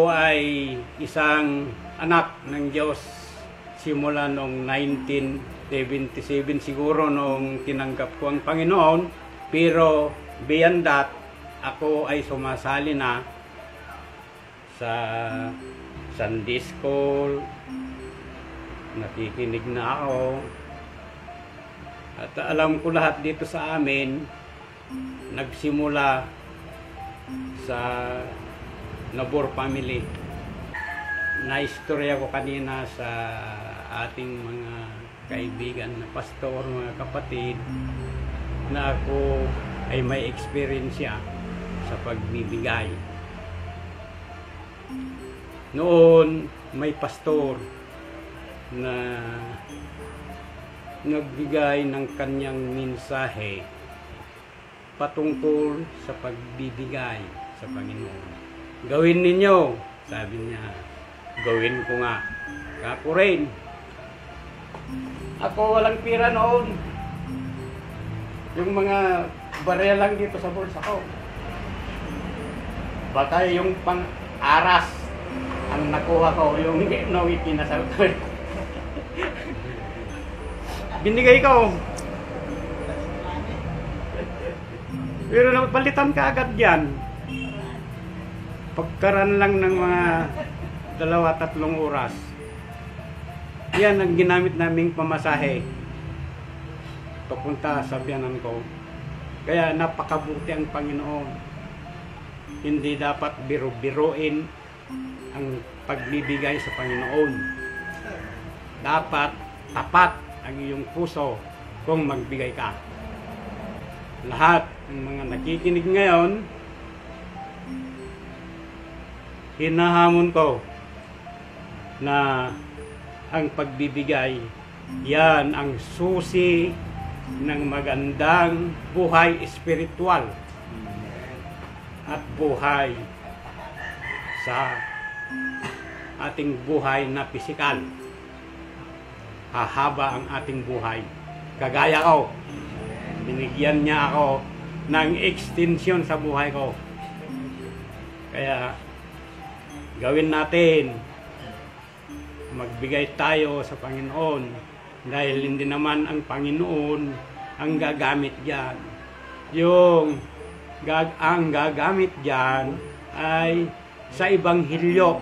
Ako ay isang anak ng Diyos simula noong 1977 siguro nung tinanggap ko ang Panginoon. Pero beyond that, ako ay sumasali na sa Sunday School, nakikinig na ako. At alam ko lahat dito sa amin, nagsimula sa Nabor family. Naistorya ko kanina sa ating mga kaibigan na pastor, mga kapatid, na ako ay may experience sa pagbibigay. Noon, may pastor na nagbigay ng kanyang mensahe patungkol sa pagbibigay sa Panginoon. Gawin ninyo, sabi niya. Gawin ko nga. Kako rin. Ako walang pira noon. Yung mga barya lang dito sa bulsa ko. Baka yung pang-aras ang nakuha ko, yung no ikinasal ko. Binigay ko. Pero napalitan ka agad yan. Pagkaran lang ng mga 2-3 oras. Yan ang ginamit naming pamasahe papunta sa biyanan ko. Kaya napakabuti ang Panginoon. Hindi dapat biro-biruin ang pagbibigay sa Panginoon. Dapat tapat ang iyong puso kung magbigay ka. Lahat ng mga nakikinig ngayon, hinahamon ko na ang pagbibigay, yan ang susi ng magandang buhay espiritual at buhay sa ating buhay na pisikal. Hahaba ang ating buhay. Kagaya ko, binigyan niya ako ng extension sa buhay ko. Kaya gawin natin, magbigay tayo sa Panginoon dahil hindi naman ang Panginoon ang gagamit diyan. Ang gagamit diyan ay sa Ebanghelyo.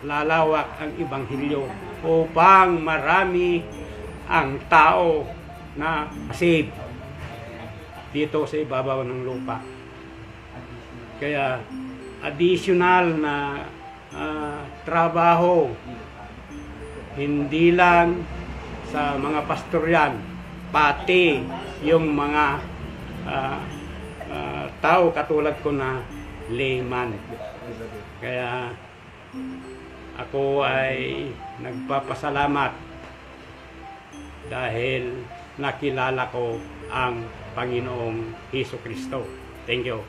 Lalawak ang Ebanghelyo upang marami ang tao na save dito sa ibabaw ng lupa. Kaya additional na trabaho, hindi lang sa mga pastor yan, pati yung mga tao katulad ko na layman. Kaya ako ay nagpapasalamat dahil nakilala ko ang Panginoong Hesukristo. Thank you.